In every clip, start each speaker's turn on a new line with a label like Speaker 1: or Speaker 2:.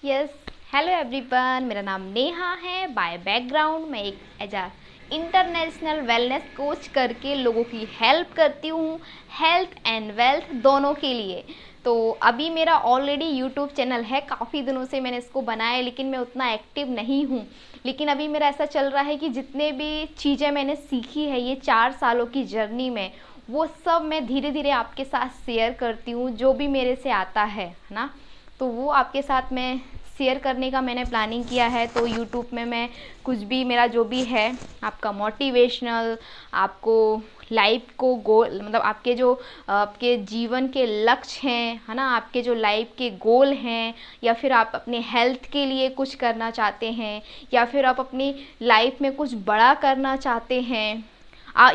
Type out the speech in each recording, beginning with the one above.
Speaker 1: Yes. Hello everyone, मेरा नाम नेहा है। बाय बैकग्राउंड मैं एक as a international wellness coach करके लोगों की हेल्प करती हूँ, हेल्थ एंड वेल्थ दोनों के लिए। तो अभी मेरा ऑलरेडी यूट्यूब चैनल है, काफ़ी दिनों से मैंने इसको बनाया है, लेकिन मैं उतना एक्टिव नहीं हूँ। लेकिन अभी मेरा ऐसा चल रहा है कि जितने भी चीज़ें मैंने सीखी है ये 4 सालों की जर्नी में, वो सब मैं धीरे धीरे आपके साथ शेयर करती हूँ, जो भी मेरे से आता है ना। तो वो आपके साथ मैं शेयर करने का मैंने प्लानिंग किया है। तो यूट्यूब में मैं कुछ भी मेरा जो भी है आपका मोटिवेशनल, आपको लाइफ को गोल मतलब आपके जो आपके जीवन के लक्ष्य हैं है ना, आपके जो लाइफ के गोल हैं, या फिर आप अपने हेल्थ के लिए कुछ करना चाहते हैं, या फिर आप अपनी लाइफ में कुछ बड़ा करना चाहते हैं,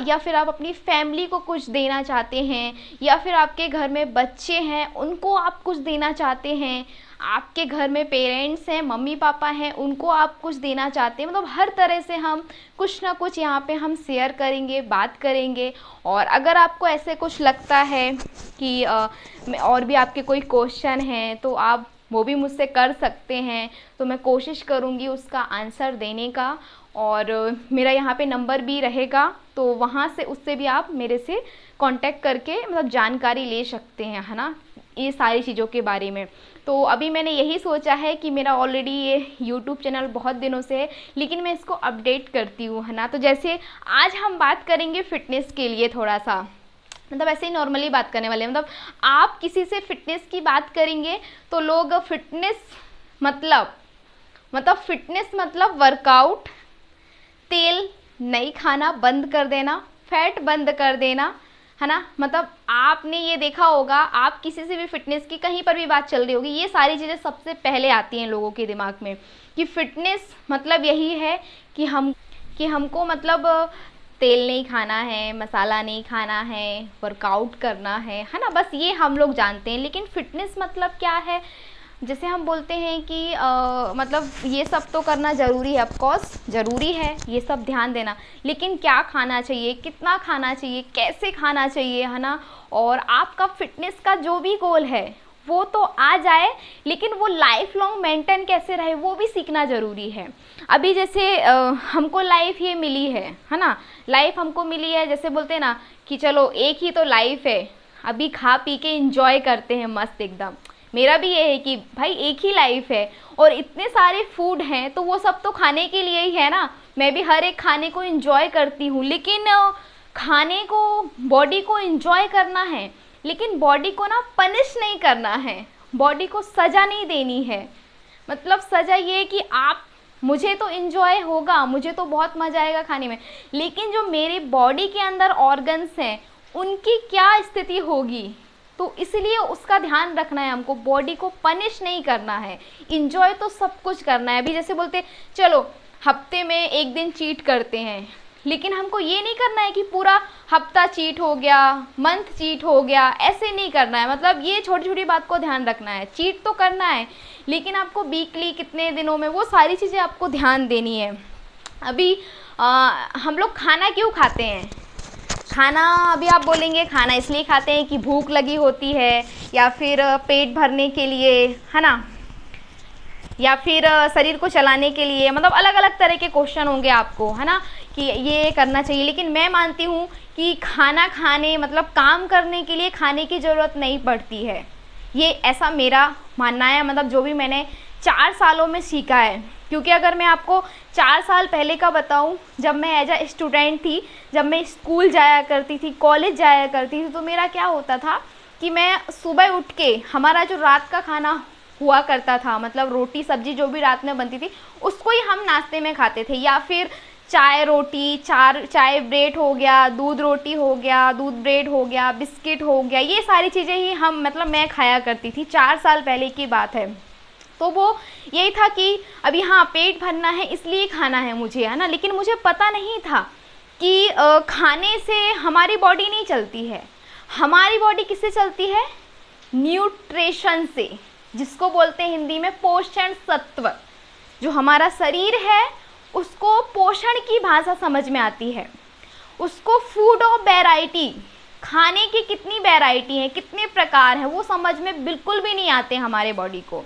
Speaker 1: या फिर आप अपनी फैमिली को कुछ देना चाहते हैं, या फिर आपके घर में बच्चे हैं उनको आप कुछ देना चाहते हैं, आपके घर में पेरेंट्स हैं, मम्मी पापा हैं, उनको आप कुछ देना चाहते हैं। मतलब हर तरह से हम कुछ ना कुछ यहाँ पे हम शेयर करेंगे, बात करेंगे। और अगर आपको ऐसे कुछ लगता है कि और भी आपके कोई क्वेश्चन हैं तो आप वो भी मुझसे कर सकते हैं, तो मैं कोशिश करूँगी उसका आंसर देने का। और मेरा यहाँ पे नंबर भी रहेगा, तो वहाँ से उससे भी आप मेरे से कांटेक्ट करके मतलब जानकारी ले सकते हैं, है ना, ये सारी चीज़ों के बारे में। तो अभी मैंने यही सोचा है कि मेरा ऑलरेडी ये यूट्यूब चैनल बहुत दिनों से है, लेकिन मैं इसको अपडेट करती हूँ, है ना। तो जैसे आज हम बात करेंगे फ़िटनेस के लिए थोड़ा सा, मतलब ऐसे ही नॉर्मली बात करने वाले हैं। मतलब आप किसी से फ़िटनेस की बात करेंगे तो लोग फ़िटनेस मतलब फ़िटनेस मतलब वर्कआउट, तेल नहीं खाना बंद कर देना, फैट बंद कर देना, है ना। मतलब आपने ये देखा होगा, आप किसी से भी फिटनेस की कहीं पर भी बात चल रही होगी, ये सारी चीज़ें सबसे पहले आती हैं लोगों के दिमाग में कि फ़िटनेस मतलब यही है कि हमको मतलब तेल नहीं खाना है, मसाला नहीं खाना है, वर्कआउट करना है ना। बस ये हम लोग जानते हैं, लेकिन फ़िटनेस मतलब क्या है। जैसे हम बोलते हैं कि मतलब ये सब तो करना ज़रूरी है, ऑफ कोर्स ज़रूरी है ये सब ध्यान देना, लेकिन क्या खाना चाहिए, कितना खाना चाहिए, कैसे खाना चाहिए, है ना। और आपका फ़िटनेस का जो भी गोल है वो तो आ जाए, लेकिन वो लाइफ लॉन्ग मेंटेन कैसे रहे वो भी सीखना ज़रूरी है। अभी जैसे हमको लाइफ ये मिली है ना, लाइफ हमको मिली है, जैसे बोलते हैं ना कि चलो एक ही तो लाइफ है, अभी खा पी के इंजॉय करते हैं मस्त एकदम। मेरा भी ये है कि भाई एक ही लाइफ है और इतने सारे फूड हैं, तो वो सब तो खाने के लिए ही है ना। मैं भी हर एक खाने को इंजॉय करती हूँ, लेकिन खाने को, बॉडी को इंजॉय करना है, लेकिन बॉडी को ना पनिश नहीं करना है, बॉडी को सज़ा नहीं देनी है। मतलब सज़ा ये कि आप, मुझे तो इंजॉय होगा, मुझे तो बहुत मज़ा आएगा खाने में, लेकिन जो मेरी बॉडी के अंदर ऑर्गन्स हैं उनकी क्या स्थिति होगी। तो इसलिए उसका ध्यान रखना है, हमको बॉडी को पनिश नहीं करना है, इंजॉय तो सब कुछ करना है। अभी जैसे बोलते चलो हफ्ते में एक दिन चीट करते हैं, लेकिन हमको ये नहीं करना है कि पूरा हफ्ता चीट हो गया, मंथ चीट हो गया, ऐसे नहीं करना है। मतलब ये छोटी छोटी बात को ध्यान रखना है, चीट तो करना है, लेकिन आपको वीकली कितने दिनों में वो सारी चीज़ें आपको ध्यान देनी है। अभी हम लोग खाना क्यों खाते हैं, खाना अभी आप बोलेंगे खाना इसलिए खाते हैं कि भूख लगी होती है, या फिर पेट भरने के लिए, है ना, या फिर शरीर को चलाने के लिए। मतलब अलग अलग तरह के क्वेश्चन होंगे आपको, है ना, कि ये करना चाहिए। लेकिन मैं मानती हूँ कि खाना खाने मतलब काम करने के लिए खाने की ज़रूरत नहीं पड़ती है, ये ऐसा मेरा मानना है। मतलब जो भी मैंने 4 सालों में सीखा है, क्योंकि अगर मैं आपको 4 साल पहले का बताऊं, जब मैं एज अ स्टूडेंट थी, जब मैं स्कूल जाया करती थी, कॉलेज जाया करती थी, तो मेरा क्या होता था कि मैं सुबह उठ के, हमारा जो रात का खाना हुआ करता था, मतलब रोटी सब्जी जो भी रात में बनती थी उसको ही हम नाश्ते में खाते थे, या फिर चाय रोटी, चाय ब्रेड हो गया, दूध रोटी हो गया, दूध ब्रेड हो गया, बिस्किट हो गया, ये सारी चीज़ें ही हम मतलब मैं खाया करती थी। 4 साल पहले की बात है। तो वो यही था कि अभी हाँ पेट भरना है इसलिए खाना है मुझे, है ना। लेकिन मुझे पता नहीं था कि खाने से हमारी बॉडी नहीं चलती है, हमारी बॉडी किससे चलती है, न्यूट्रिशन से, जिसको बोलते हैं हिंदी में पोषण तत्व। जो हमारा शरीर है उसको पोषण की भाषा समझ में आती है, उसको फूड ऑफ वैरायटी, खाने की कितनी वैरायटी है, कितने प्रकार हैं, वो समझ में बिल्कुल भी नहीं आते हमारे बॉडी को।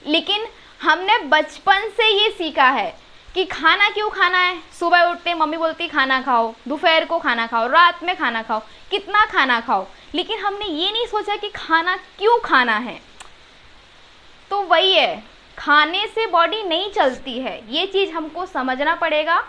Speaker 1: लेकिन हमने बचपन से ये सीखा है कि खाना क्यों खाना है। सुबह उठते मम्मी बोलती खाना खाओ, दोपहर को खाना खाओ, रात में खाना खाओ, कितना खाना खाओ, लेकिन हमने ये नहीं सोचा कि खाना क्यों खाना है। तो वही है, खाने से बॉडी नहीं चलती है, ये चीज़ हमको समझना पड़ेगा।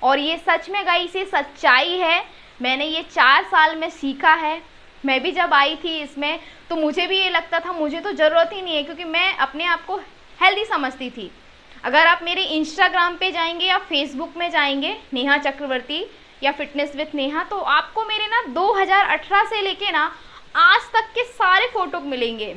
Speaker 1: और ये सच में गाइस ये सच्चाई है, मैंने ये 4 साल में सीखा है। मैं भी जब आई थी इसमें तो मुझे भी ये लगता था मुझे तो ज़रूरत ही नहीं है, क्योंकि मैं अपने आप को हेल्दी समझती थी। अगर आप मेरे इंस्टाग्राम पे जाएंगे या फेसबुक में जाएंगे नेहा चक्रवर्ती या फिटनेस विथ नेहा, तो आपको मेरे ना 2018 से लेके ना आज तक के सारे फ़ोटो मिलेंगे,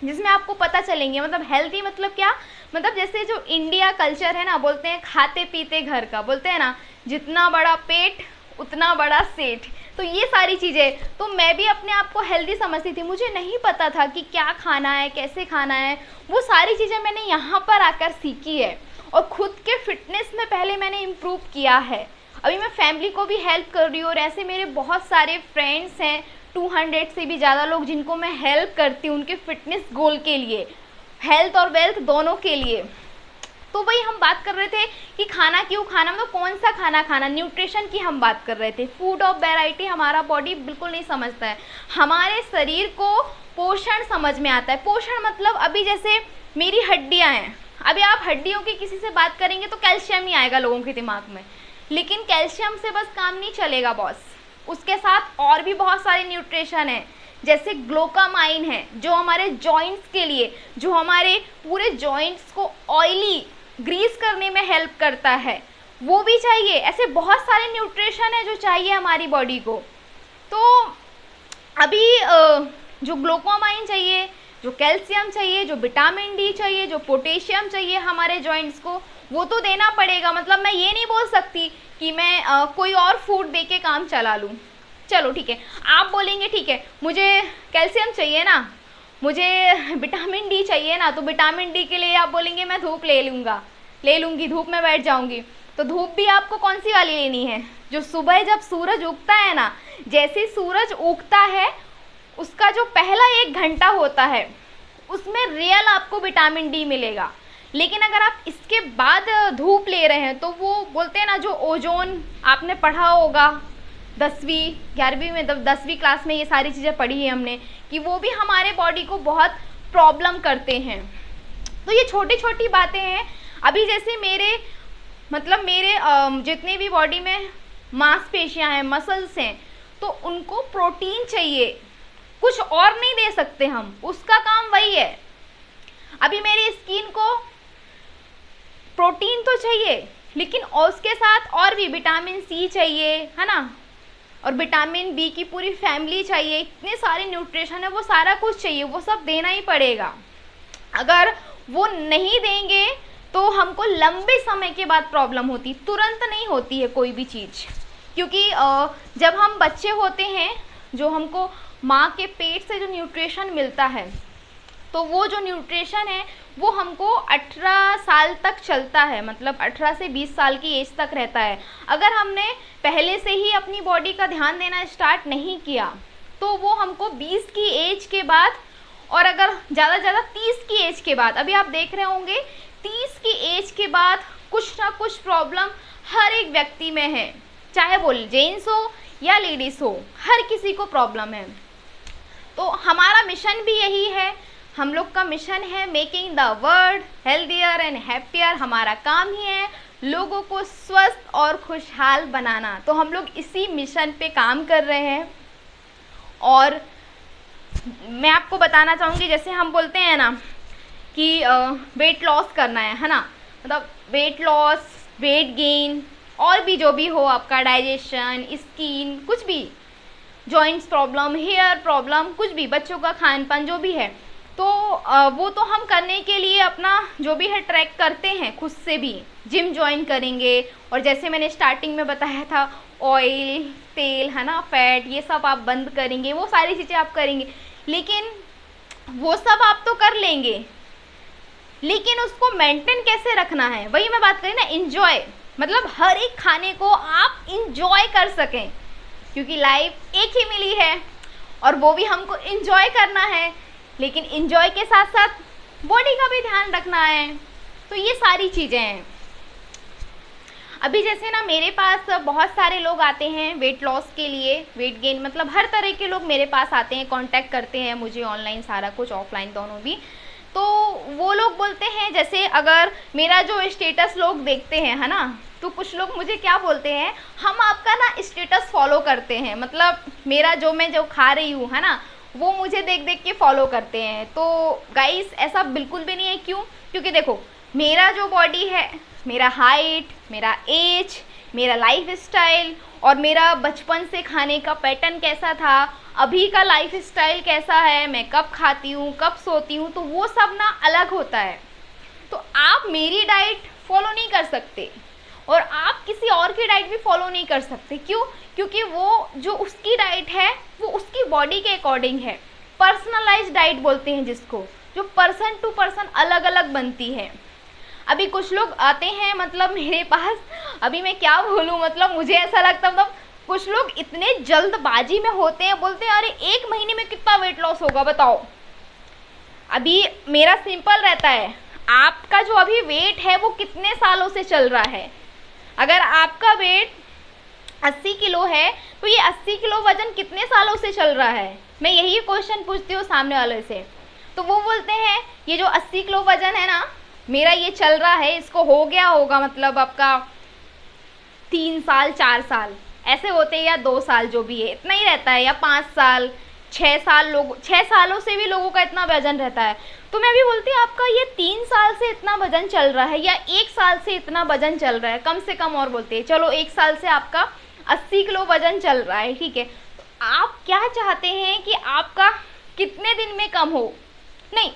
Speaker 1: जिसमें आपको पता चलेंगे मतलब हेल्दी मतलब क्या, मतलब जैसे जो इंडिया कल्चर है ना, बोलते हैं खाते पीते घर का, बोलते हैं ना जितना बड़ा पेट उतना बड़ा सेठ। तो ये सारी चीज़ें, तो मैं भी अपने आप को हेल्दी समझती थी, मुझे नहीं पता था कि क्या खाना है, कैसे खाना है। वो सारी चीज़ें मैंने यहाँ पर आकर सीखी है और खुद के फिटनेस में पहले मैंने इम्प्रूव किया है। अभी मैं फैमिली को भी हेल्प कर रही हूँ और ऐसे मेरे बहुत सारे फ्रेंड्स हैं, 200 से भी ज़्यादा लोग जिनको मैं हेल्प करती हूँ उनके फिटनेस गोल के लिए, हेल्थ और वेल्थ दोनों के लिए। तो वही हम बात कर रहे थे कि खाना क्यों खाना, मतलब कौन सा खाना खाना, न्यूट्रिशन की हम बात कर रहे थे। फूड ऑफ वैरायटी हमारा बॉडी बिल्कुल नहीं समझता है, हमारे शरीर को पोषण समझ में आता है। पोषण मतलब अभी जैसे मेरी हड्डियां हैं, अभी आप हड्डियों की किसी से बात करेंगे तो कैल्शियम ही आएगा लोगों के दिमाग में, लेकिन कैल्शियम से बस काम नहीं चलेगा बॉस, उसके साथ और भी बहुत सारे न्यूट्रिशन है, जैसे ग्लूकामाइन है जो हमारे जॉइंट्स के लिए, जो हमारे पूरे जॉइंट्स को ऑयली ग्रीस करने में हेल्प करता है, वो भी चाहिए। ऐसे बहुत सारे न्यूट्रिशन है जो चाहिए हमारी बॉडी को। तो अभी जो ग्लूकोमाइन चाहिए, जो कैल्शियम चाहिए, जो विटामिन डी चाहिए, जो पोटेशियम चाहिए हमारे जॉइंट्स को, वो तो देना पड़ेगा। मतलब मैं ये नहीं बोल सकती कि मैं कोई और फूड दे के काम चला लूँ। चलो ठीक है, आप बोलेंगे ठीक है मुझे कैल्शियम चाहिए ना, मुझे विटामिन डी चाहिए ना, तो विटामिन डी के लिए आप बोलेंगे मैं धूप ले लूँगी, धूप में बैठ जाऊँगी। तो धूप भी आपको कौन सी वाली लेनी है, जो सुबह जब सूरज उगता है ना, जैसे सूरज उगता है उसका जो पहला 1 घंटा होता है उसमें रियल आपको विटामिन डी मिलेगा। लेकिन अगर आप इसके बाद धूप ले रहे हैं तो वो बोलते हैं ना, जो ओजोन आपने पढ़ा होगा 10वीं 11वीं में, 10वीं क्लास में ये सारी चीज़ें पढ़ी है हमने, कि वो भी हमारे बॉडी को बहुत प्रॉब्लम करते हैं। तो ये छोटी छोटी बातें हैं। अभी जैसे मेरे जितने भी बॉडी में मांसपेशियां हैं, मसल्स हैं, तो उनको प्रोटीन चाहिए, कुछ और नहीं दे सकते हम, उसका काम वही है। अभी मेरी स्किन को प्रोटीन तो चाहिए, लेकिन उसके साथ और भी विटामिन सी चाहिए, है ना, और विटामिन बी की पूरी फैमिली चाहिए, इतने सारे न्यूट्रिशन है, वो सारा कुछ चाहिए, वो सब देना ही पड़ेगा। अगर वो नहीं देंगे तो हमको लंबे समय के बाद प्रॉब्लम होती, तुरंत नहीं होती है कोई भी चीज़। क्योंकि जब हम बच्चे होते हैं, जो हमको माँ के पेट से जो न्यूट्रिशन मिलता है, तो वो जो न्यूट्रिशन है वो हमको 18 साल तक चलता है, मतलब 18 से 20 साल की एज तक रहता है। अगर हमने पहले से ही अपनी बॉडी का ध्यान देना स्टार्ट नहीं किया तो वो हमको 20 की एज के बाद, और अगर ज़्यादा से ज़्यादा 30 की एज के बाद, अभी आप देख रहे होंगे 30 की एज के बाद कुछ ना कुछ प्रॉब्लम हर एक व्यक्ति में है, चाहे वो जेंट्स हो या लेडीज़ हो, हर किसी को प्रॉब्लम है। तो हमारा मिशन भी यही है, हम लोग का मिशन है making the world healthier and happier. हमारा काम ही है लोगों को स्वस्थ और खुशहाल बनाना। तो हम लोग इसी मिशन पे काम कर रहे हैं। और मैं आपको बताना चाहूँगी, जैसे हम बोलते हैं ना कि वेट लॉस करना है ना, मतलब वेट लॉस, वेट गेन, और भी जो भी हो आपका, डाइजेशन, स्किन, कुछ भी, जॉइंट्स प्रॉब्लम, हेयर प्रॉब्लम, कुछ भी, बच्चों का खान पान जो भी है, तो वो तो हम करने के लिए अपना जो भी है ट्रैक करते हैं, खुद से भी जिम ज्वाइन करेंगे। और जैसे मैंने स्टार्टिंग में बताया था, ऑयल, तेल, है ना, फैट, ये सब आप बंद करेंगे, वो सारी चीज़ें आप करेंगे। लेकिन वो सब आप तो कर लेंगे, लेकिन उसको मेंटेन कैसे रखना है, वही मैं बात करी ना, इंजॉय, मतलब हर एक खाने को आप इंजॉय कर सकें, क्योंकि लाइफ एक ही मिली है और वो भी हमको इंजॉय करना है। लेकिन इंजॉय के साथ साथ बॉडी का भी ध्यान रखना है। तो ये सारी चीज़ें हैं। अभी जैसे ना मेरे पास बहुत सारे लोग आते हैं वेट लॉस के लिए, वेट गेन, मतलब हर तरह के लोग मेरे पास आते हैं, कांटेक्ट करते हैं मुझे ऑनलाइन, सारा कुछ ऑफलाइन दोनों भी। तो वो लोग बोलते हैं, जैसे अगर मेरा जो स्टेटस लोग देखते हैं है ना, तो कुछ लोग मुझे क्या बोलते हैं, हम आपका ना स्टेटस फॉलो करते हैं, मतलब मेरा जो मैं जो खा रही हूँ है ना, वो मुझे देख देख के फॉलो करते हैं। तो गाइस ऐसा बिल्कुल भी नहीं है। क्यों? क्योंकि देखो मेरा जो बॉडी है, मेरा हाइट, मेरा एज, मेरा लाइफ स्टाइल और मेरा बचपन से खाने का पैटर्न कैसा था, अभी का लाइफ स्टाइल कैसा है, मैं कब खाती हूँ, कब सोती हूँ, तो वो सब ना अलग होता है। तो आप मेरी डाइट फॉलो नहीं कर सकते और आप किसी और की डाइट भी फॉलो नहीं कर सकते। क्यों? क्योंकि वो जो उसकी डाइट है वो उसकी बॉडी के अकॉर्डिंग है। पर्सनलाइज्ड डाइट बोलते हैं जिसको, जो पर्सन टू पर्सन अलग अलग बनती है। अभी कुछ लोग आते हैं मतलब मेरे पास, अभी मैं क्या बोलूँ, मतलब मुझे ऐसा लगता, मतलब कुछ लोग इतने जल्दबाजी में होते हैं, बोलते हैं अरे 1 महीने में कितना वेट लॉस होगा बताओ। अभी मेरा सिंपल रहता है, आपका जो अभी वेट है वो कितने सालों से चल रहा है। अगर आपका वेट 80 किलो है तो ये 80 किलो वजन कितने सालों से चल रहा है, मैं यही क्वेश्चन पूछती हूँ सामने वाले से। तो वो बोलते हैं ये जो 80 किलो वजन है ना मेरा, ये चल रहा है, इसको हो गया होगा मतलब आपका 3 साल 4 साल ऐसे होते हैं, या 2 साल, जो भी है इतना ही रहता है, या 5 साल 6 साल, लोग 6 सालों से भी लोगों का इतना वजन रहता है। तो मैं भी बोलती हूँ आपका ये 3 साल से इतना वजन चल रहा है या 1 साल से इतना वजन चल रहा है, कम से कम, और बोलते हैं चलो 1 साल से आपका 80 किलो वजन चल रहा है, ठीक है, तो आप क्या चाहते हैं कि आपका कितने दिन में कम हो? नहीं,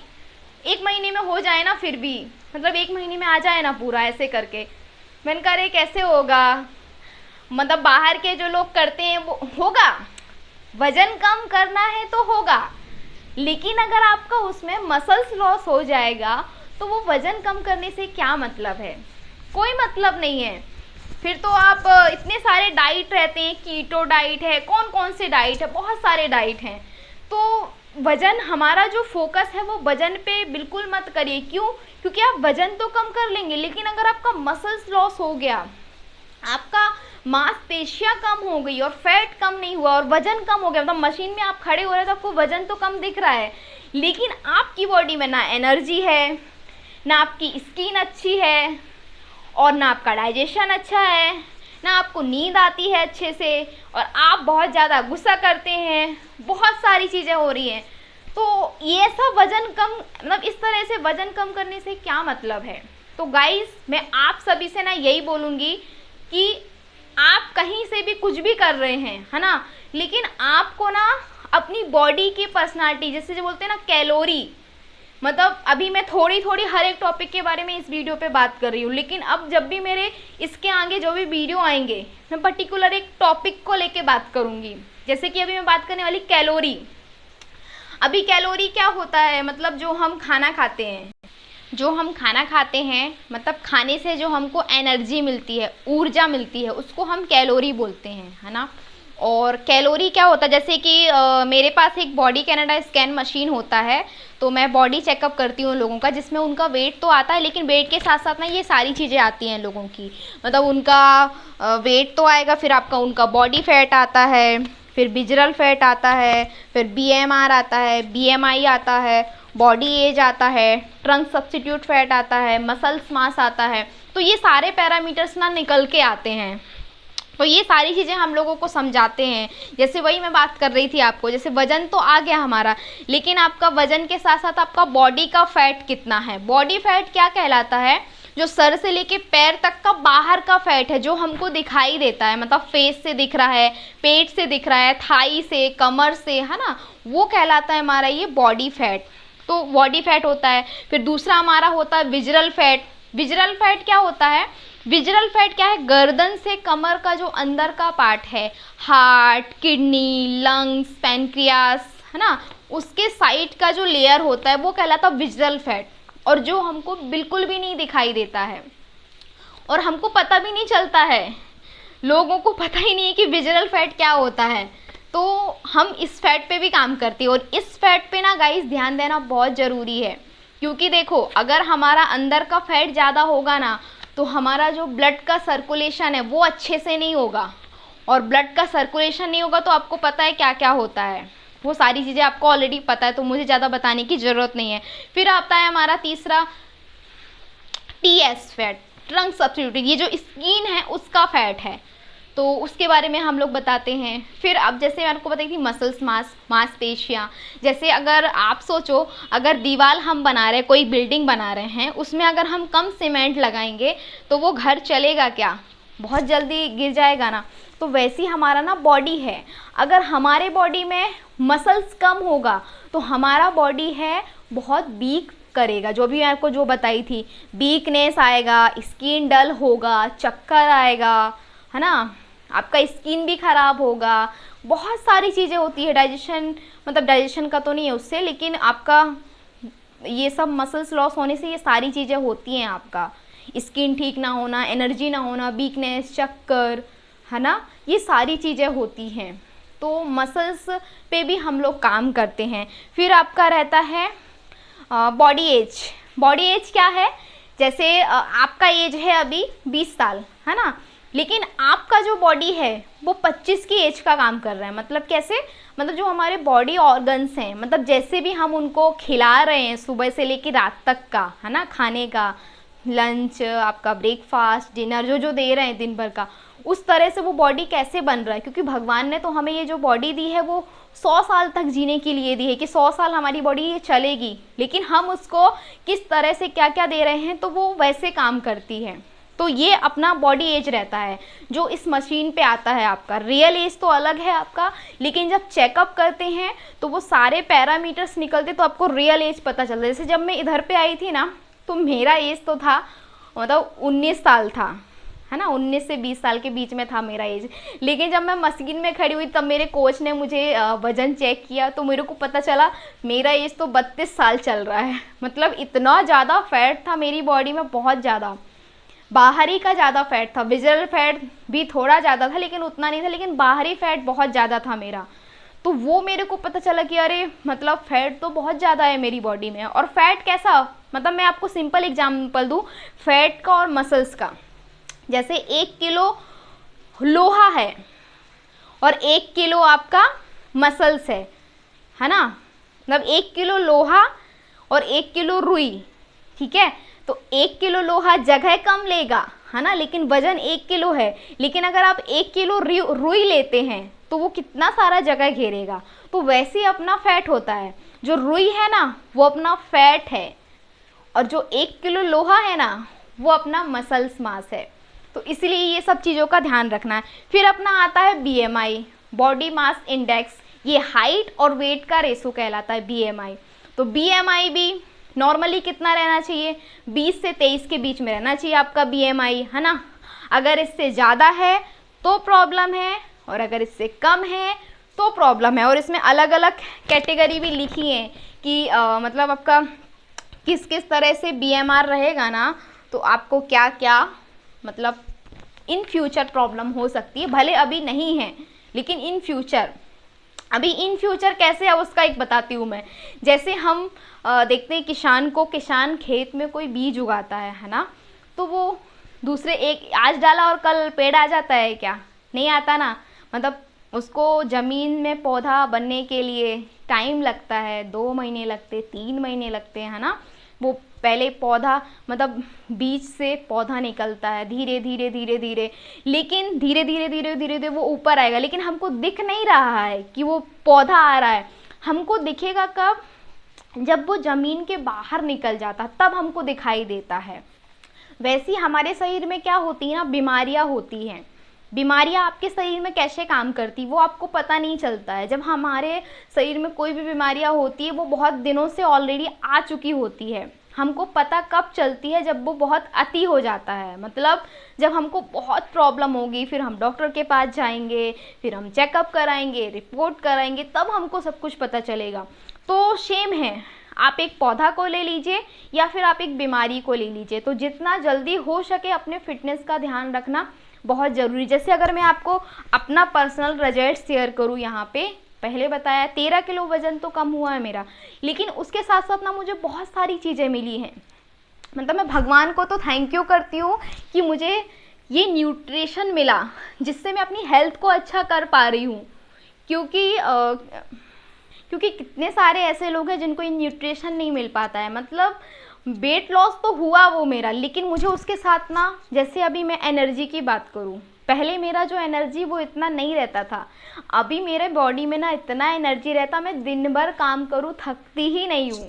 Speaker 1: 1 महीने में हो जाए ना, फिर भी मतलब 1 महीने में आ जाए ना पूरा, ऐसे करके। मैंने कहा रे कैसे होगा, मतलब बाहर के जो लोग करते हैं वो होगा, वजन कम करना है तो होगा, लेकिन अगर आपका उसमें मसल्स लॉस हो जाएगा तो वो वजन कम करने से क्या मतलब है? कोई मतलब नहीं है। फिर तो आप इतने सारे डाइट रहते हैं, कीटो डाइट है, कौन कौन से डाइट है, बहुत सारे डाइट हैं। तो वजन, हमारा जो फोकस है वो वजन पे बिल्कुल मत करिए। क्यों? क्योंकि आप वजन तो कम कर लेंगे, लेकिन अगर आपका मसल्स लॉस हो गया, आपका मांसपेशियां कम हो गई और फैट कम नहीं हुआ और वजन कम हो गया, मतलब मशीन में आप खड़े हो रहे हैं तो आपको वजन तो कम दिख रहा है, लेकिन आपकी बॉडी में ना एनर्जी है, ना आपकी स्किन अच्छी है, और ना आपका डाइजेशन अच्छा है, ना आपको नींद आती है अच्छे से, और आप बहुत ज़्यादा गुस्सा करते हैं, बहुत सारी चीज़ें हो रही हैं। तो ये सब वज़न कम, मतलब इस तरह से वज़न कम करने से क्या मतलब है? तो गाइस मैं आप सभी से ना यही बोलूँगी कि आप कहीं से भी कुछ भी कर रहे हैं, है ना, लेकिन आपको ना अपनी बॉडी की पर्सनालिटी, जैसे जो बोलते हैं ना कैलोरी, मतलब अभी मैं थोड़ी थोड़ी हर एक टॉपिक के बारे में इस वीडियो पे बात कर रही हूँ, लेकिन अब जब भी मेरे इसके आगे जो भी वीडियो आएंगे मैं पर्टिकुलर एक टॉपिक को लेके बात करूँगी। जैसे कि अभी मैं बात करने वाली कैलोरी। अभी कैलोरी क्या होता है, मतलब जो हम खाना खाते हैं, मतलब खाने से जो हमको एनर्जी मिलती है, ऊर्जा मिलती है, उसको हम कैलोरी बोलते हैं, है ना। और कैलोरी क्या होता है, जैसे कि मेरे पास एक बॉडी कनाडा स्कैन मशीन होता है, तो मैं बॉडी चेकअप करती हूँ लोगों का, जिसमें उनका वेट तो आता है, लेकिन वेट के साथ साथ ना ये सारी चीज़ें आती हैं लोगों की, मतलब उनका वेट तो आएगा, फिर आपका उनका बॉडी फैट आता है, फिर विजरल फैट आता है, फिर BMR आता है, BMI आता है, बॉडी एज आता है, ट्रंक सब्स्टिट्यूट फैट आता है, मसल्स मास आता है। तो ये सारे पैरामीटर्स ना निकल के आते हैं। तो ये सारी चीज़ें हम लोगों को समझाते हैं। जैसे वही मैं बात कर रही थी आपको, जैसे वज़न तो आ गया हमारा, लेकिन आपका वज़न के साथ साथ आपका बॉडी का फैट कितना है। बॉडी फैट क्या कहलाता है? जो सर से लेके पैर तक का बाहर का फैट है, जो हमको दिखाई देता है, मतलब फेस से दिख रहा है, पेट से दिख रहा है, थाई से, कमर से, है ना, वो कहलाता है हमारा ये बॉडी फैट। तो बॉडी फैट होता है। फिर दूसरा हमारा होता है विजरल फैट। विजरल फैट क्या होता है? विजरल फैट क्या है? गर्दन से कमर का जो अंदर का पार्ट है, हार्ट, किडनी, लंग्स, पैनक्रियास, है ना, उसके साइड का जो लेयर होता है वो कहलाता है विजरल फैट, और जो हमको बिल्कुल भी नहीं दिखाई देता है और हमको पता भी नहीं चलता है, लोगों को पता ही नहीं है कि विजरल फैट क्या होता है। तो हम इस फैट पे भी काम करते हैं, और इस फैट पे ना गाइस ध्यान देना बहुत ज़रूरी है, क्योंकि देखो अगर हमारा अंदर का फैट ज़्यादा होगा ना तो हमारा जो ब्लड का सर्कुलेशन है वो अच्छे से नहीं होगा, और ब्लड का सर्कुलेशन नहीं होगा तो आपको पता है क्या क्या होता है, वो सारी चीज़ें आपको ऑलरेडी पता है, तो मुझे ज़्यादा बताने की ज़रूरत नहीं है। फिर आता है हमारा तीसरा TS फैट, ट्रंक सब्स्टिट्यूट, ये जो स्किन है उसका फैट है, तो उसके बारे में हम लोग बताते हैं। फिर अब जैसे मैं आपको बताई थी मसल्स मास, मांसपेशियाँ, जैसे अगर आप सोचो अगर दीवार हम बना रहे हैं, कोई बिल्डिंग बना रहे हैं, उसमें अगर हम कम सीमेंट लगाएंगे तो वो घर चलेगा क्या, बहुत जल्दी गिर जाएगा ना। तो वैसी हमारा ना बॉडी है, अगर हमारे बॉडी में मसल्स कम होगा तो हमारा बॉडी है बहुत वीक करेगा, जो भी मैं आपको जो बताई थी, वीकनेस आएगा, स्किन डल होगा, चक्कर आएगा, है ना, आपका स्किन भी ख़राब होगा, बहुत सारी चीज़ें होती है। डाइजेशन, मतलब डाइजेशन का तो नहीं है उससे, लेकिन आपका ये सब मसल्स लॉस होने से ये सारी चीज़ें होती हैं, आपका स्किन ठीक ना होना, एनर्जी ना होना, वीकनेस, चक्कर, है ना, ये सारी चीज़ें होती हैं। तो मसल्स पे भी हम लोग काम करते हैं। फिर आपका रहता है बॉडी एज। बॉडी एज क्या है, जैसे आपका एज है अभी 20 साल, है ना, लेकिन आपका जो बॉडी है वो 25 की एज का काम कर रहा है। मतलब कैसे, मतलब जो हमारे बॉडी ऑर्गन्स हैं, मतलब जैसे भी हम उनको खिला रहे हैं सुबह से लेकर रात तक का, है ना, खाने का, लंच, आपका ब्रेकफास्ट, डिनर, जो जो दे रहे हैं दिन भर का, उस तरह से वो बॉडी कैसे बन रहा है। क्योंकि भगवान ने तो हमें ये जो बॉडी दी है वो 100 साल तक जीने के लिए दी है, कि 100 साल हमारी बॉडी ये चलेगी, लेकिन हम उसको किस तरह से क्या क्या दे रहे हैं तो वो वैसे काम करती है। तो ये अपना बॉडी एज रहता है जो इस मशीन पे आता है। आपका रियल एज तो अलग है आपका, लेकिन जब चेकअप करते हैं तो वो सारे पैरामीटर्स निकलते तो आपको रियल एज पता चलता है। जैसे जब मैं इधर पे आई थी ना तो मेरा एज तो था, मतलब 19 साल था, है ना, 19 से 20 साल के बीच में था मेरा एज। लेकिन जब मैं मशीन में खड़ी हुई तब मेरे कोच ने मुझे वज़न चेक किया तो मेरे को पता चला मेरा एज तो 32 साल चल रहा है। मतलब इतना ज़्यादा फैट था मेरी बॉडी में, बहुत ज़्यादा। बाहरी का ज़्यादा फैट था, विजुअल फैट भी थोड़ा ज़्यादा था लेकिन उतना नहीं था, लेकिन बाहरी फैट बहुत ज़्यादा था मेरा। तो वो मेरे को पता चला कि अरे मतलब फैट तो बहुत ज़्यादा है मेरी बॉडी में। और फैट कैसा, मतलब मैं आपको सिंपल एग्जांपल दूँ फैट का और मसल्स का। जैसे 1 किलो लोहा है और 1 किलो आपका मसल्स है ना, मतलब 1 किलो लोहा और 1 किलो रुई, ठीक है। तो 1 किलो लोहा जगह कम लेगा, है ना, लेकिन वजन 1 किलो है। लेकिन अगर आप 1 किलो रुई लेते हैं तो वो कितना सारा जगह घेरेगा। तो वैसे ही अपना फैट होता है, जो रुई है ना वो अपना फैट है, और जो 1 किलो लोहा है ना वो अपना मसल्स मास है। तो इसलिए ये सब चीज़ों का ध्यान रखना है। फिर अपना आता है BMI, बॉडी मास इंडेक्स, ये हाइट और वेट का रेशो कहलाता है BMI। तो BMI भी नॉर्मली कितना रहना चाहिए, 20 से 23 के बीच में रहना चाहिए आपका BMI, है ना। अगर इससे ज़्यादा है तो प्रॉब्लम है, और अगर इससे कम है तो प्रॉब्लम है। और इसमें अलग अलग कैटेगरी भी लिखी है कि मतलब आपका किस किस तरह से BMR रहेगा ना तो आपको क्या क्या मतलब इन फ्यूचर प्रॉब्लम हो सकती है। भले अभी नहीं है लेकिन इन फ्यूचर, अभी इन फ्यूचर कैसे है उसका एक बताती हूँ मैं। जैसे हम देखते हैं किसान खेत में कोई बीज उगाता है ना, तो वो दूसरे एक आज डाला और कल पेड़ आ जाता है क्या, नहीं आता ना। मतलब उसको ज़मीन में पौधा बनने के लिए टाइम लगता है, 2 महीने लगते, 3 महीने लगते हैं, है ना। वो पहले पौधा मतलब बीज से पौधा निकलता है धीरे धीरे धीरे धीरे, लेकिन धीरे धीरे धीरे धीरे धीरे वो ऊपर आएगा, लेकिन हमको दिख नहीं रहा है कि वो पौधा आ रहा है। हमको दिखेगा कब, जब वो ज़मीन के बाहर निकल जाता तब हमको दिखाई देता है। वैसे ही हमारे शरीर में क्या होती है ना, बीमारियाँ होती हैं। बीमारियाँ आपके शरीर में कैसे काम करती वो आपको पता नहीं चलता है। जब हमारे शरीर में कोई भी बीमारियाँ होती है वो बहुत दिनों से ऑलरेडी आ चुकी होती है। हमको पता कब चलती है, जब वो बहुत अति हो जाता है, मतलब जब हमको बहुत प्रॉब्लम होगी, फिर हम डॉक्टर के पास जाएंगे, फिर हम चेकअप कराएंगे, रिपोर्ट कराएंगे, तब हमको सब कुछ पता चलेगा। तो सेम है, आप एक पौधा को ले लीजिए या फिर आप एक बीमारी को ले लीजिए। तो जितना जल्दी हो सके अपने फिटनेस का ध्यान रखना बहुत ज़रूरी। जैसे अगर मैं आपको अपना पर्सनल रिजल्ट शेयर करूँ यहाँ पे, पहले बताया 13 किलो वज़न तो कम हुआ है मेरा, लेकिन उसके साथ साथ ना मुझे बहुत सारी चीज़ें मिली हैं। मतलब मैं भगवान को तो थैंक यू करती हूँ कि मुझे ये न्यूट्रिशन मिला जिससे मैं अपनी हेल्थ को अच्छा कर पा रही हूँ। क्योंकि कितने सारे ऐसे लोग हैं जिनको ये न्यूट्रिशन नहीं मिल पाता है। मतलब वेट लॉस तो हुआ वो मेरा, लेकिन मुझे उसके साथ ना, जैसे अभी मैं एनर्जी की बात करूँ, पहले मेरा जो एनर्जी वो इतना नहीं रहता था, अभी मेरे बॉडी में ना इतना एनर्जी रहता, मैं दिन भर काम करूँ थकती ही नहीं हूँ।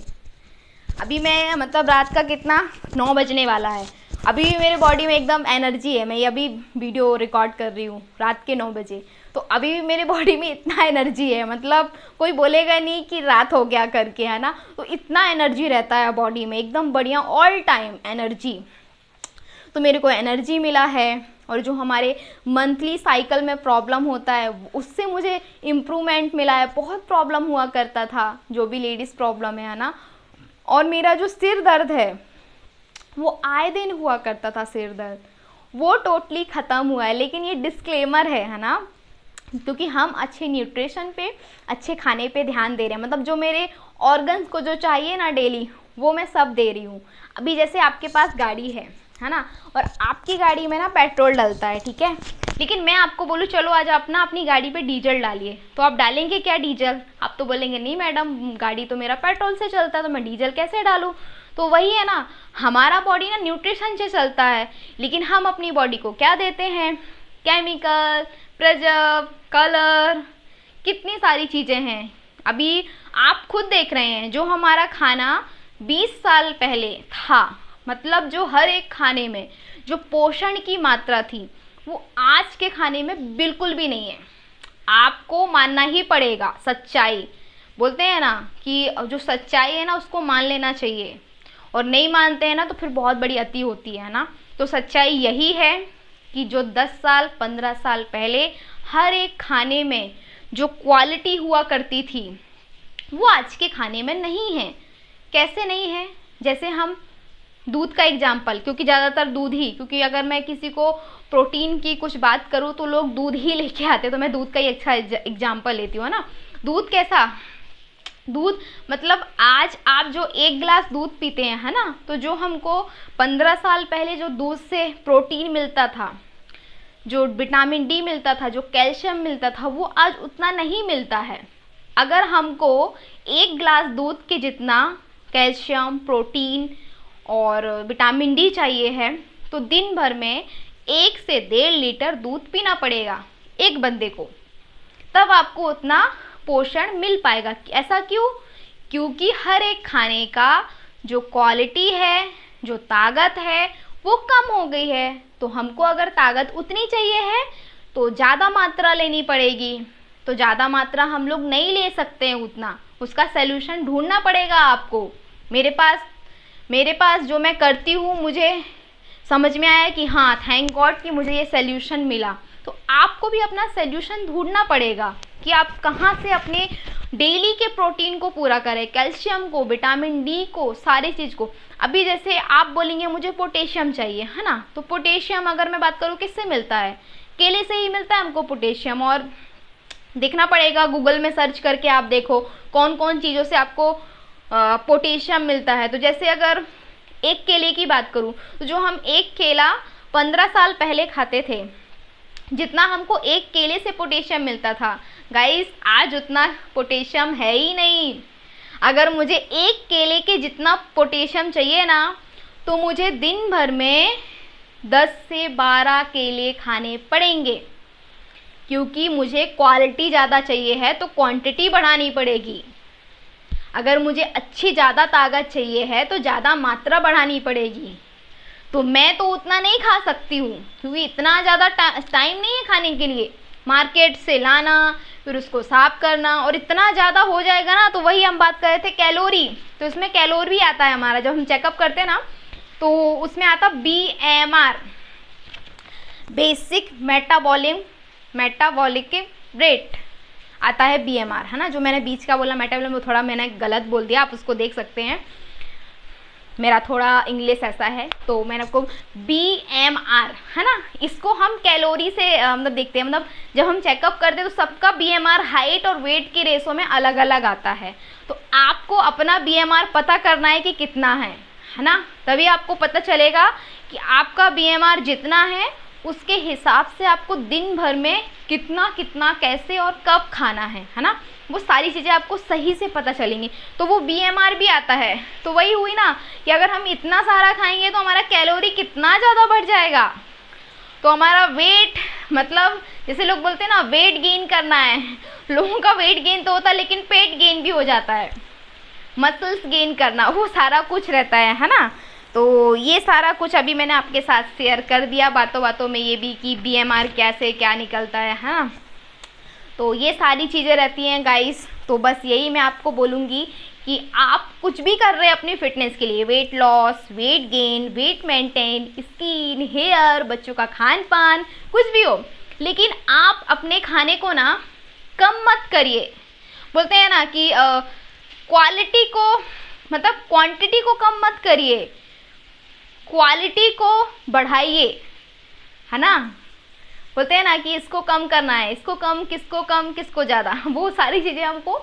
Speaker 1: अभी मैं मतलब रात का कितना 9 बजने वाला है, अभी भी मेरे बॉडी में एकदम एनर्जी है। मैं अभी वीडियो रिकॉर्ड कर रही हूँ रात के 9 बजे, तो अभी भी मेरे बॉडी में इतना एनर्जी है, मतलब कोई बोलेगा नहीं कि रात हो गया करके, है ना। तो इतना एनर्जी रहता है बॉडी में, एकदम बढ़िया ऑल टाइम एनर्जी। तो मेरे को एनर्जी मिला है, और जो हमारे मंथली साइकिल में प्रॉब्लम होता है उससे मुझे इम्प्रूवमेंट मिला है। बहुत प्रॉब्लम हुआ करता था, जो भी लेडीज़ प्रॉब्लम है ना। और मेरा जो सिर दर्द है वो आए दिन हुआ करता था, सिर दर्द वो टोटली ख़त्म हुआ है। लेकिन ये डिस्क्लेमर है ना, क्योंकि हम अच्छे न्यूट्रिशन पे, अच्छे खाने पे ध्यान दे रहे हैं। मतलब जो मेरे ऑर्गन्स को जो चाहिए ना डेली, वो मैं सब दे रही हूँ। अभी जैसे आपके पास गाड़ी है ना, और आपकी गाड़ी में ना पेट्रोल डलता है, ठीक है, लेकिन मैं आपको बोलूँ चलो आज आप ना अपनी गाड़ी पे डीजल डालिए, तो आप डालेंगे क्या डीजल? आप तो बोलेंगे नहीं मैडम, गाड़ी तो मेरा पेट्रोल से चलता है, तो मैं डीजल कैसे डालूँ? तो वही है ना, हमारा बॉडी ना न्यूट्रिशन से चलता है, लेकिन हम अपनी बॉडी को क्या देते हैं? केमिकल, प्रिजर्व, कलर, कितनी सारी चीज़ें हैं। अभी आप खुद देख रहे हैं, जो हमारा खाना 20 साल पहले था, मतलब जो हर एक खाने में जो पोषण की मात्रा थी, वो आज के खाने में बिल्कुल भी नहीं है। आपको मानना ही पड़ेगा, सच्चाई बोलते हैं ना कि जो सच्चाई है ना उसको मान लेना चाहिए, और नहीं मानते हैं ना तो फिर बहुत बड़ी अति होती है ना। तो सच्चाई यही है कि जो 10 साल 15 साल पहले हर एक खाने में जो क्वालिटी हुआ करती थी, वो आज के खाने में नहीं है। कैसे नहीं है? जैसे हम दूध का एग्जाम्पल, क्योंकि ज़्यादातर दूध ही, क्योंकि अगर मैं किसी को प्रोटीन की कुछ बात करूँ तो लोग दूध ही लेके आते, तो मैं दूध का ही अच्छा एग्जाम्पल लेती हूँ ना। दूध कैसा? दूध मतलब आज आप जो 1 गिलास दूध पीते हैं, है ना, तो जो हमको 15 साल पहले जो दूध से प्रोटीन मिलता था, जो विटामिन डी मिलता था, जो कैल्शियम मिलता था, वो आज उतना नहीं मिलता है। अगर हमको 1 गिलास दूध के जितना कैल्शियम, प्रोटीन और विटामिन डी चाहिए है, तो दिन भर में 1 से 1.5 लीटर दूध पीना पड़ेगा एक बंदे को, तब आपको उतना पोषण मिल पाएगा। ऐसा क्यों? क्योंकि हर एक खाने का जो क्वालिटी है, जो ताकत है, वो कम हो गई है। तो हमको अगर ताकत उतनी चाहिए है तो ज़्यादा मात्रा लेनी पड़ेगी, तो ज़्यादा मात्रा हम लोग नहीं ले सकते हैं उतना, उसका सलूशन ढूंढना पड़ेगा आपको। मेरे पास जो मैं करती हूँ, मुझे समझ में आया कि हाँ थैंक गॉड कि मुझे ये सलूशन मिला। तो आपको भी अपना सलूशन ढूंढना पड़ेगा कि आप कहाँ से अपने डेली के प्रोटीन को पूरा करें, कैल्शियम को, विटामिन डी को, सारी चीज़ को। अभी जैसे आप बोलेंगे मुझे पोटेशियम चाहिए, है ना, तो पोटेशियम अगर मैं बात करूँ किससे मिलता है? केले से ही मिलता है हमको पोटेशियम। और देखना पड़ेगा, गूगल में सर्च करके आप देखो कौन कौन चीज़ों से आपको पोटेशियम मिलता है। तो जैसे अगर एक केले की बात करूँ, तो जो हम एक केला 15 साल पहले खाते थे, जितना हमको एक केले से पोटेशियम मिलता था, गाइस आज उतना पोटेशियम है ही नहीं। अगर मुझे एक केले के जितना पोटेशियम चाहिए ना, तो मुझे दिन भर में 10 से 12 केले खाने पड़ेंगे, क्योंकि मुझे क्वालिटी ज़्यादा चाहिए है तो क्वांटिटी बढ़ानी पड़ेगी। अगर मुझे अच्छी ज़्यादा ताकत चाहिए है तो ज़्यादा मात्रा बढ़ानी पड़ेगी। तो मैं तो उतना नहीं खा सकती हूँ, क्योंकि इतना ज़्यादा टाइम नहीं है खाने के लिए। मार्केट से लाना, फिर उसको साफ करना, और इतना ज़्यादा हो जाएगा ना। तो वही हम बात कर रहे थे कैलोरी, तो इसमें कैलोरी भी आता है हमारा, जब हम चेकअप करते हैं ना तो उसमें आता BMR, बेसिक मेटाबॉलिक रेट आता है, BMR, है ना। जो मैंने बीच का बोला मेटाबॉलिक, वो थोड़ा मैंने गलत बोल दिया, आप उसको देख सकते हैं। मेरा थोड़ा इंग्लिश ऐसा है, तो मैंने आपको BMR है ना, इसको हम कैलोरी से मतलब देखते हैं, मतलब जब हम चेकअप करते हैं तो सबका BMR हाइट और वेट के रेशो में अलग अलग आता है। तो आपको अपना BMR पता करना है कि कितना है ना, तभी आपको पता चलेगा कि आपका BMR जितना है उसके हिसाब से आपको दिन भर में कितना कितना कैसे और कब खाना है ना, वो सारी चीज़ें आपको सही से पता चलेंगी। तो वो BMR भी आता है। तो वही हुई ना कि अगर हम इतना सारा खाएंगे तो हमारा कैलोरी कितना ज़्यादा बढ़ जाएगा, तो हमारा वेट, मतलब जैसे लोग बोलते हैं ना वेट गेन करना है, लोगों का वेट गेन तो होता है लेकिन पेट गेन भी हो जाता है, मसल्स गेन करना, वो सारा कुछ रहता है ना। तो ये सारा कुछ अभी मैंने आपके साथ शेयर कर दिया बातों बातों में, ये भी कि BMR कैसे क्या निकलता है ना। तो ये सारी चीज़ें रहती हैं गाइस। तो बस यही मैं आपको बोलूँगी कि आप कुछ भी कर रहे हैं अपनी फ़िटनेस के लिए, weight loss, weight gain, weight maintain, skin, hair, बच्चों का खान पान, कुछ भी हो, लेकिन आप अपने खाने को ना कम मत करिए। बोलते हैं ना कि क्वालिटी को, मतलब क्वांटिटी को कम मत करिए, क्वालिटी को बढ़ाइए, है ना। बोलते हैं ना कि इसको कम करना है, इसको कम, किसको ज़्यादा, वो सारी चीज़ें हमको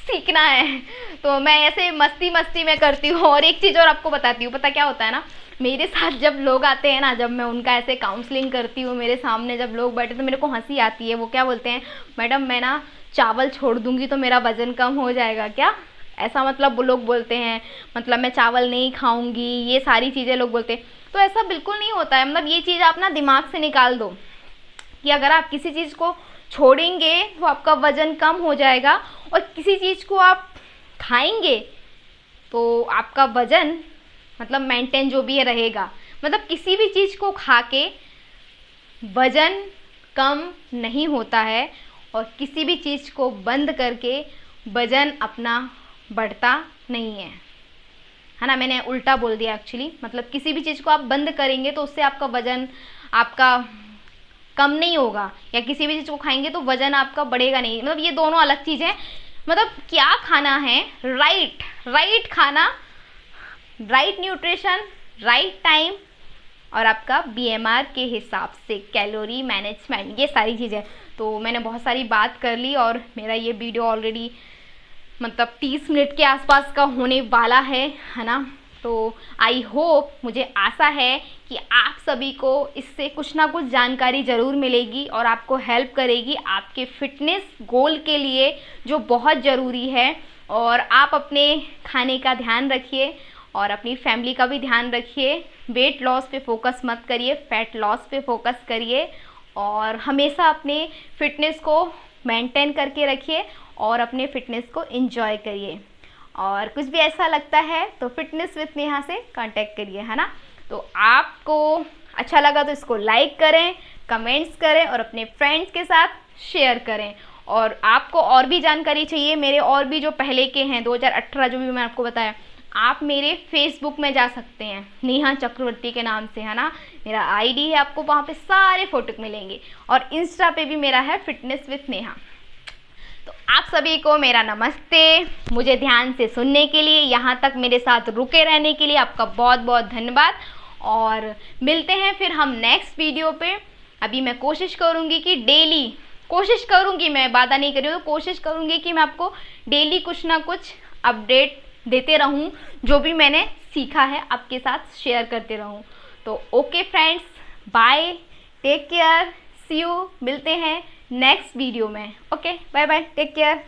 Speaker 1: सीखना है। तो मैं ऐसे मस्ती मस्ती में करती हूँ। और एक चीज़ और आपको बताती हूँ, पता क्या होता है ना, मेरे साथ जब लोग आते हैं ना, जब मैं उनका ऐसे काउंसलिंग करती हूँ, मेरे सामने जब लोग बैठे तो मेरे को हंसी आती है। वो क्या बोलते हैं, मैडम मैं ना चावल छोड़ दूँगी तो मेरा वज़न कम हो जाएगा क्या, ऐसा मतलब वो लोग बोलते हैं, मतलब मैं चावल नहीं खाऊंगी, ये सारी चीज़ें लोग बोलते हैं। तो ऐसा बिल्कुल नहीं होता है। मतलब ये चीज़ आप ना दिमाग से निकाल दो कि अगर आप किसी चीज़ को छोड़ेंगे तो आपका वज़न कम हो जाएगा, और किसी चीज़ को आप खाएंगे तो आपका वज़न मतलब मेंटेन जो भी है रहेगा। मतलब किसी भी चीज़ को खा के वज़न कम नहीं होता है, और किसी भी चीज़ को बंद करके वज़न अपना बढ़ता नहीं है ना। मैंने उल्टा बोल दिया एक्चुअली, मतलब किसी भी चीज़ को आप बंद करेंगे तो उससे आपका वज़न आपका कम नहीं होगा, या किसी भी चीज़ को खाएंगे तो वज़न आपका बढ़ेगा नहीं। मतलब ये दोनों अलग चीज़ें। मतलब क्या खाना है, राइट खाना, राइट न्यूट्रिशन, राइट टाइम, और आपका BMR के हिसाब से कैलोरी मैनेजमेंट, ये सारी चीज़ें। तो मैंने बहुत सारी बात कर ली, और मेरा ये वीडियो ऑलरेडी मतलब 30 मिनट के आसपास का होने वाला है ना। तो आई होप, मुझे आशा है कि आप सभी को इससे कुछ ना कुछ जानकारी ज़रूर मिलेगी और आपको हेल्प करेगी आपके फिटनेस गोल के लिए, जो बहुत ज़रूरी है। और आप अपने खाने का ध्यान रखिए और अपनी फैमिली का भी ध्यान रखिए। वेट लॉस पे फोकस मत करिए, फैट लॉस पे फोकस करिए, और हमेशा अपने फिटनेस को मेंटेन करके रखिए और अपने फिटनेस को एंजॉय करिए। और कुछ भी ऐसा लगता है तो फिटनेस विद नेहा से कांटेक्ट करिए, है ना। तो आपको अच्छा लगा तो इसको लाइक करें, कमेंट्स करें और अपने फ्रेंड्स के साथ शेयर करें। और आपको और भी जानकारी चाहिए, मेरे और भी जो पहले के हैं 2018 जो भी मैं आपको बताया, आप मेरे फेसबुक में जा सकते हैं नेहा चक्रवर्ती के नाम से, है ना। मेरा आईडी है, आपको वहाँ पे सारे फोटो मिलेंगे। और इंस्टा पे भी मेरा है फिटनेस विद नेहा। तो आप सभी को मेरा नमस्ते। मुझे ध्यान से सुनने के लिए, यहाँ तक मेरे साथ रुके रहने के लिए आपका बहुत बहुत धन्यवाद। और मिलते हैं फिर हम नेक्स्ट वीडियो पे। अभी मैं कोशिश करूँगी कि डेली, कोशिश करूँगी, मैं वादा नहीं कर रही हूँ, तो कोशिश करूँगी कि मैं आपको डेली कुछ ना कुछ अपडेट देते रहूँ, जो भी मैंने सीखा है आपके साथ शेयर करते रहूँ। तो okay friends, bye, take care, see you, मिलते हैं नेक्स्ट वीडियो में। Okay, bye bye, take care.